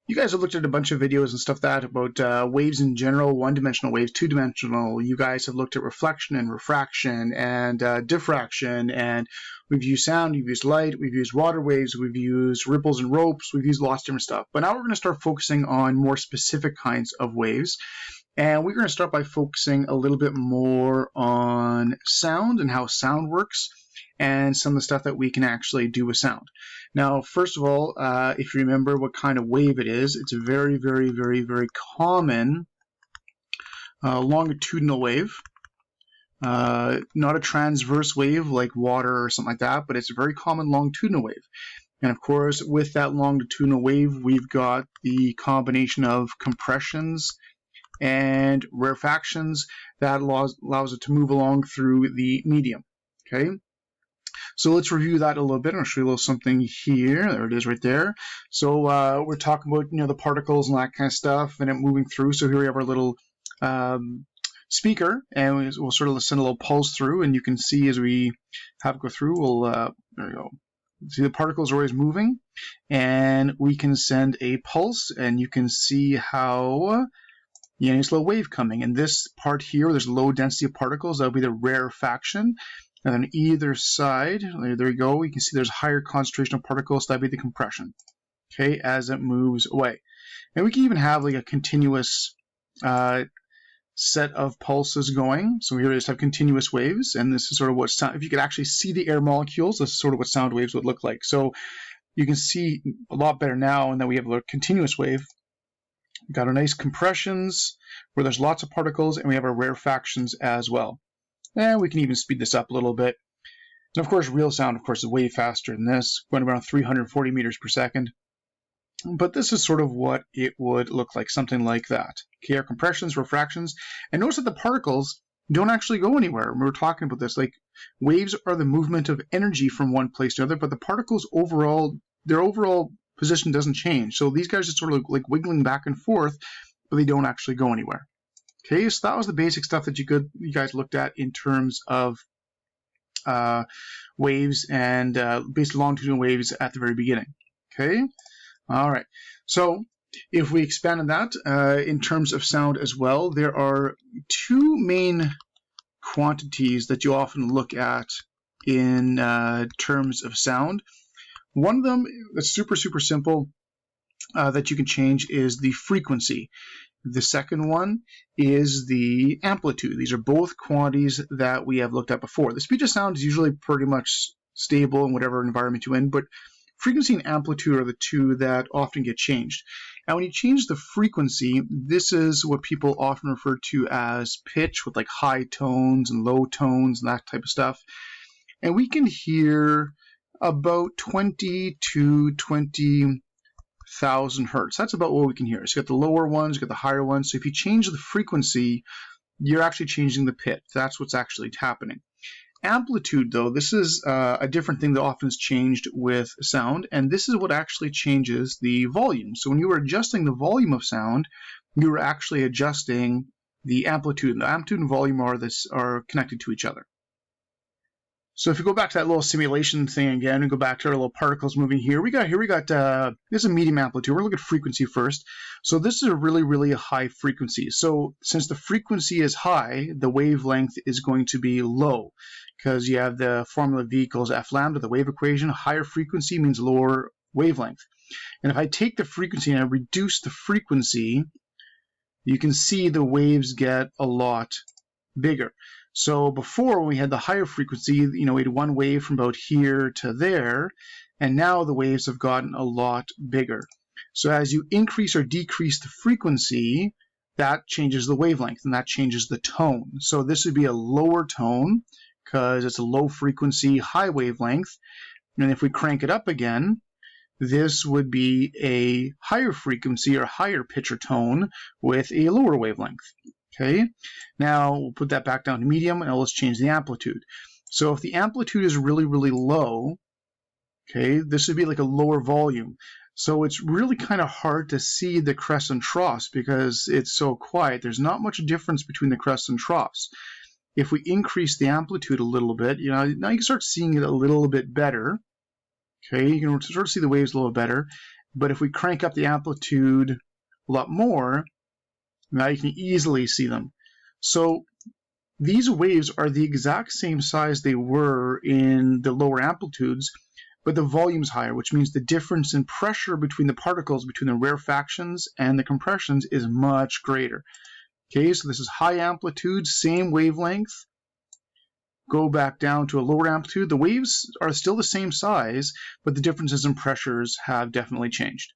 You guys have looked at a bunch of videos and stuff about waves in general, one-dimensional waves, two-dimensional. You guys have looked at reflection and refraction and diffraction, and we've used sound, we've used light, we've used water waves, we've used ripples and ropes, we've used lots of different stuff. But now we're going to start focusing on more specific kinds of waves. And we're going to start by focusing a little bit more on sound and how sound works and some of the stuff that we can actually do with sound. Now, first of all, if you remember what kind of wave it is, it's a very, very, very, very common longitudinal wave. Not a transverse wave like water or something like that, but it's a very common longitudinal wave. And of course, with that longitudinal wave, we've got the combination of compressions and rarefactions that allows it to move along through the medium. Okay, so let's review that a little bit. I'll show you a little something here. There it is right there. So we're talking about the particles and that kind of stuff and it moving through. So here we have our little speaker, and we'll sort of send a little pulse through, and you can see as we have it go through, there we go. See, the particles are always moving, and we can send a pulse, and you can see how it's a little wave coming. And this part here, there's low density of particles. That'll be the rarefaction. And on either side, there we go, you can see there's higher concentration of particles. That'd be the compression, okay, as it moves away. And we can even have like a continuous set of pulses going. So here we just have continuous waves, and this is sort of what sound, if you could actually see the air molecules, this is sort of what sound waves would look like. So you can see a lot better now, and then we have a continuous wave. We've got our nice compressions where there's lots of particles, and we have our rarefactions as well. And we can even speed this up a little bit. And of course, real sound, of course, is way faster than this, going around 340 meters per second. But this is sort of what it would look like, something like that. Okay, our compressions, refractions, and notice that the particles don't actually go anywhere. We were talking about this, like waves are the movement of energy from one place to another, but the particles overall, their overall position doesn't change. So these guys are sort of like wiggling back and forth, but they don't actually go anywhere. Okay, so that was the basic stuff that you guys looked at in terms of waves and basically longitudinal waves at the very beginning. Okay, all right. So if we expand on that in terms of sound as well, there are two main quantities that you often look at in terms of sound. One of them that's super, super simple that you can change is the frequency. The second one is the amplitude. These are both quantities that we have looked at before. The speed of sound is usually pretty much stable in whatever environment you're in, but frequency and amplitude are the two that often get changed. And when you change the frequency, this is what people often refer to as pitch, with like high tones and low tones and that type of stuff. And we can hear about 20 to 20,000 hertz. That's about what we can hear. So you got the lower ones, you got the higher ones. So if you change the frequency, you're actually changing the pitch. That's what's actually happening. Amplitude, though, this is a different thing that often is changed with sound, and this is what actually changes the volume. So when you were adjusting the volume of sound, you were actually adjusting the amplitude. And the amplitude and volume are connected to each other. So if you go back to that little simulation thing again and go back to our little particles moving here, we got this is a medium amplitude. We're looking at frequency first. So this is a really, really high frequency. So since the frequency is high, the wavelength is going to be low because you have the formula V equals F lambda, the wave equation. Higher frequency means lower wavelength. And if I take the frequency and I reduce the frequency, you can see the waves get a lot bigger. So before, when we had the higher frequency, we had one wave from about here to there, and now the waves have gotten a lot bigger. So as you increase or decrease the frequency, that changes the wavelength, and that changes the tone. So this would be a lower tone, because it's a low frequency, high wavelength. And if we crank it up again, this would be a higher frequency or higher pitch or tone with a lower wavelength. Okay, now we'll put that back down to medium, and let's change the amplitude. So if the amplitude is really, really low, okay, this would be like a lower volume. So it's really kind of hard to see the crests and troughs because it's so quiet. There's not much difference between the crests and troughs. If we increase the amplitude a little bit, now you can start seeing it a little bit better. Okay, you can sort of see the waves a little better. But if we crank up the amplitude a lot more, now you can easily see them. So these waves are the exact same size they were in the lower amplitudes, but the volume's higher, which means the difference in pressure between the particles, between the rarefactions and the compressions, is much greater. Okay, so this is high amplitude, same wavelength. Go back down to a lower amplitude. The waves are still the same size, but the differences in pressures have definitely changed.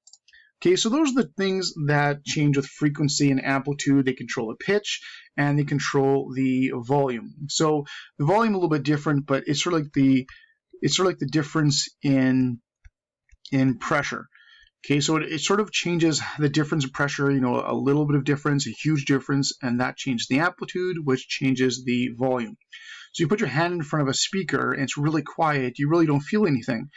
Okay, so those are the things that change with frequency and amplitude. They control the pitch and they control the volume. So the volume a little bit different, but it's sort of like the difference in pressure. Okay, so it sort of changes the difference in pressure, you know, a little bit of difference, a huge difference, and that changes the amplitude, which changes the volume. So you put your hand in front of a speaker and it's really quiet, you really don't feel anything.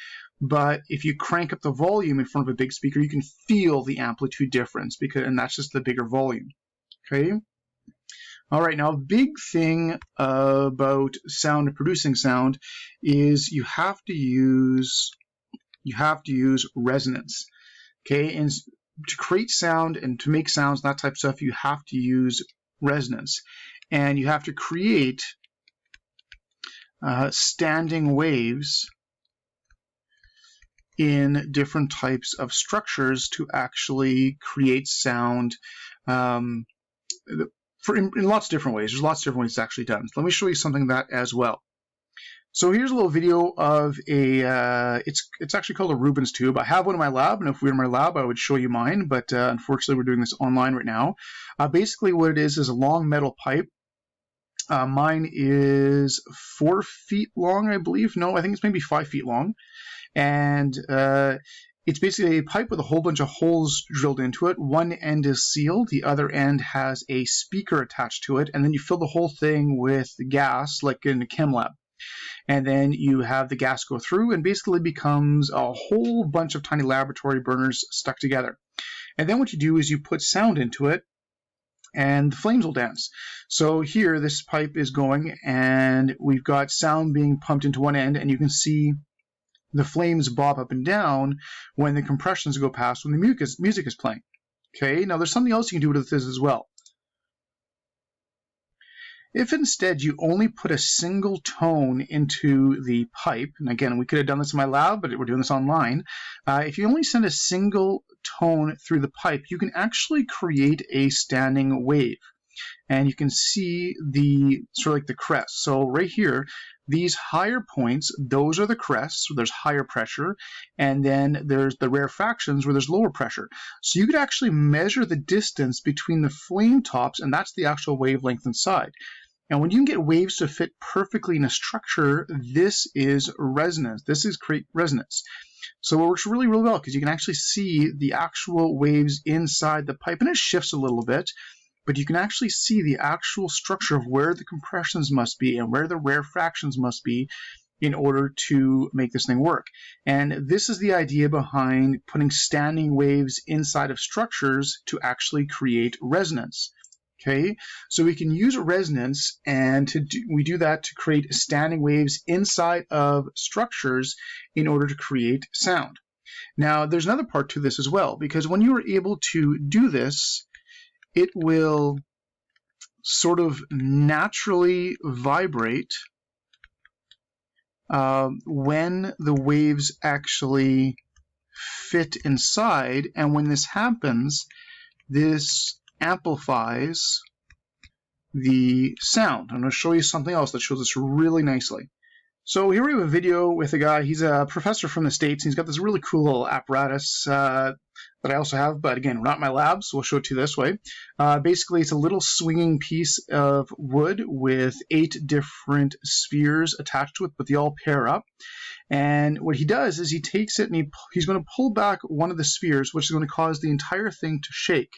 But if you crank up the volume in front of a big speaker, you can feel the amplitude difference, and that's just the bigger volume. Okay. All right. Now, a big thing about sound and producing sound is you have to use resonance. Okay, and to create sound and to make sounds, that type of stuff, you have to use resonance, and you have to create standing waves in different types of structures to actually create sound in lots of different ways. There's lots of different ways it's actually done. Let me show you something of that as well. So here's a little video of it's actually called a Rubens tube. I have one in my lab, and if we were in my lab, I would show you mine, but unfortunately we're doing this online right now. Basically what it is a long metal pipe. Mine is 4 feet long, I believe. No, I think it's maybe 5 feet long. And it's basically a pipe with a whole bunch of holes drilled into it. One end is sealed, the other end has a speaker attached to it, and then you fill the whole thing with gas, like in a chem lab. And then you have the gas go through and basically becomes a whole bunch of tiny laboratory burners stuck together. And then what you do is you put sound into it, and the flames will dance. So here, this pipe is going, and we've got sound being pumped into one end, and you can see the flames bob up and down when the compressions go past when the music is playing. Okay, now there's something else you can do with this as well. If instead you only put a single tone into the pipe, and again, we could have done this in my lab, but we're doing this online. If you only send a single tone through the pipe, you can actually create a standing wave. And you can see the sort of like the crest. So right here, these higher points, those are the crests, where there's higher pressure, and then there's the rarefactions where there's lower pressure. So you could actually measure the distance between the flame tops, and that's the actual wavelength inside. And when you can get waves to fit perfectly in a structure, this is resonance. This is create resonance. So it works really, really well because you can actually see the actual waves inside the pipe, and it shifts a little bit, but you can actually see the actual structure of where the compressions must be and where the rarefactions must be in order to make this thing work. And this is the idea behind putting standing waves inside of structures to actually create resonance. Okay, so we can use resonance, and we do that to create standing waves inside of structures in order to create sound. Now, there's another part to this as well, because when you are able to do this, it will sort of naturally vibrate when the waves actually fit inside, and when this happens, this amplifies the sound. I'm going to show you something else that shows this really nicely. So here we have a video with a guy. He's a professor from the States. He's got this really cool little apparatus that I also have, but again, not my lab, so we'll show it to you this way. Basically, it's a little swinging piece of wood with 8 different spheres attached to it, but they all pair up. And what he does is he takes it and he's going to pull back one of the spheres, which is going to cause the entire thing to shake.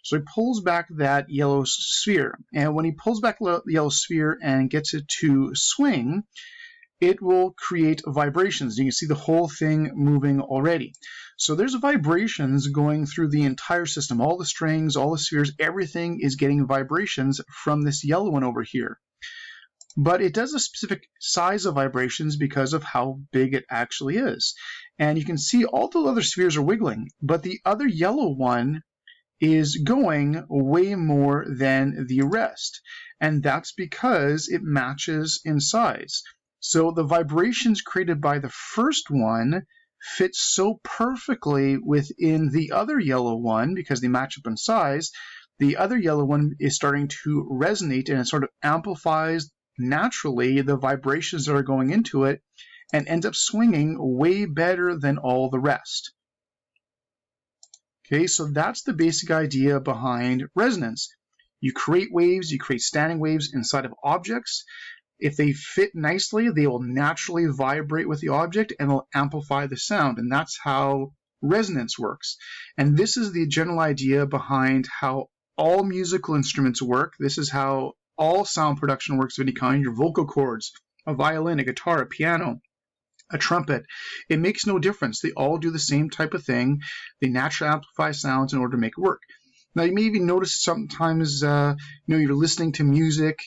So he pulls back that yellow sphere, and when he pulls back the yellow sphere and gets it to swing, it will create vibrations. You can see the whole thing moving already. So there's vibrations going through the entire system. All the strings, all the spheres, everything is getting vibrations from this yellow one over here. But it does a specific size of vibrations because of how big it actually is. And you can see all the other spheres are wiggling, but the other yellow one is going way more than the rest. And that's because it matches in size. So the vibrations created by the first one fit so perfectly within the other yellow one because they match up in size. The other yellow one is starting to resonate, and it sort of amplifies naturally the vibrations that are going into it and ends up swinging way better than all the rest. Okay, so that's the basic idea behind resonance. You create waves, you create standing waves inside of objects. If they fit nicely, they will naturally vibrate with the object and they'll amplify the sound. And that's how resonance works. And this is the general idea behind how all musical instruments work. This is how all sound production works of any kind. Your vocal cords, a violin, a guitar, a piano, a trumpet. It makes no difference. They all do the same type of thing. They naturally amplify sounds in order to make it work. Now, you may even notice sometimes, you're listening to music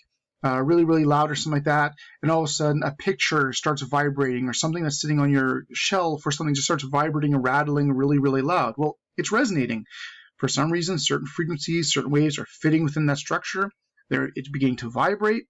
really, really loud or something like that, and all of a sudden a picture starts vibrating, or something that's sitting on your shelf or something just starts vibrating and rattling really, really loud. Well, it's resonating. For some reason, certain frequencies, certain waves are fitting within that structure. It's beginning to vibrate,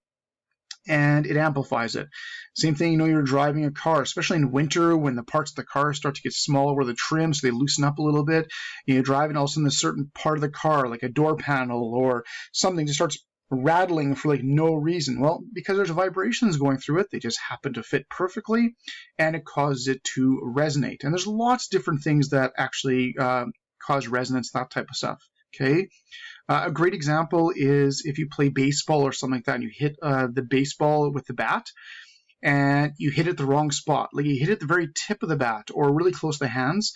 and it amplifies it. Same thing, you're driving a car, especially in winter when the parts of the car start to get smaller with the trim, so they loosen up a little bit. You're driving, all of a sudden a certain part of the car, like a door panel or something, just starts rattling for no reason. Well, because there's vibrations going through it, they just happen to fit perfectly, and it causes it to resonate. And there's lots of different things that actually cause resonance, that type of stuff. Okay. A great example is if you play baseball or something like that, and you hit the baseball with the bat, and you hit it the wrong spot, like you hit it at the very tip of the bat or really close to the hands,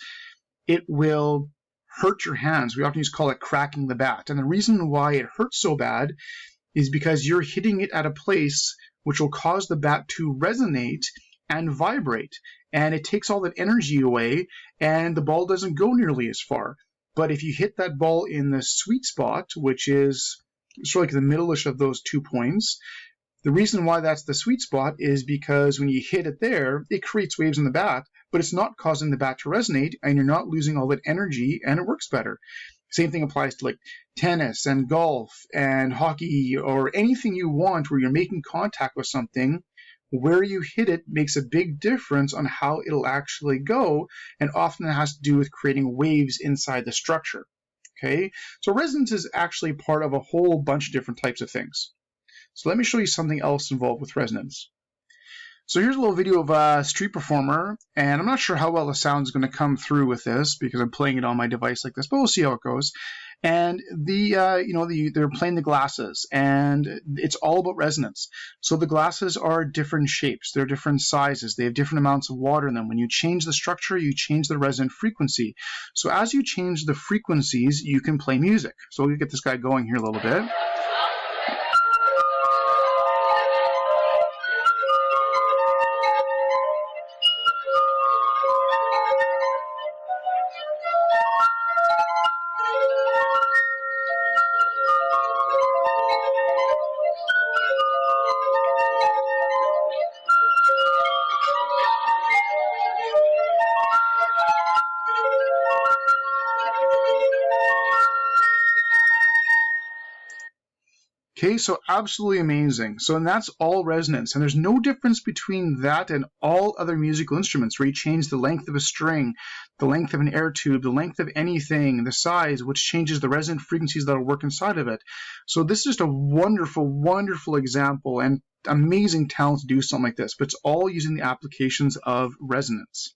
it will hurt your hands. We often call it cracking the bat. And the reason why it hurts so bad is because you're hitting it at a place which will cause the bat to resonate and vibrate. And it takes all that energy away, and the ball doesn't go nearly as far. But if you hit that ball in the sweet spot, which is sort of like the middle-ish of those 2 points, the reason why that's the sweet spot is because when you hit it there, it creates waves in the bat, but it's not causing the bat to resonate, and you're not losing all that energy, and it works better. Same thing applies to tennis and golf and hockey or anything you want where you're making contact with something. Where you hit it makes a big difference on how it'll actually go, and often it has to do with creating waves inside the structure. Okay, so resonance is actually part of a whole bunch of different types of things. So let me show you something else involved with resonance. So here's a little video of a street performer, and I'm not sure how well the sound is going to come through with this because I'm playing it on my device like this, but we'll see how it goes. And they're playing the glasses, and it's all about resonance. So the glasses are different shapes, they're different sizes, they have different amounts of water in them. When you change the structure, you change the resonant frequency. So as you change the frequencies, you can play music. So we'll get this guy going here a little bit. Okay, so absolutely amazing. So, and that's all resonance. And there's no difference between that and all other musical instruments where you change the length of a string, the length of an air tube, the length of anything, the size, which changes the resonant frequencies that will work inside of it. So this is just a wonderful, wonderful example and amazing talent to do something like this, but it's all using the applications of resonance.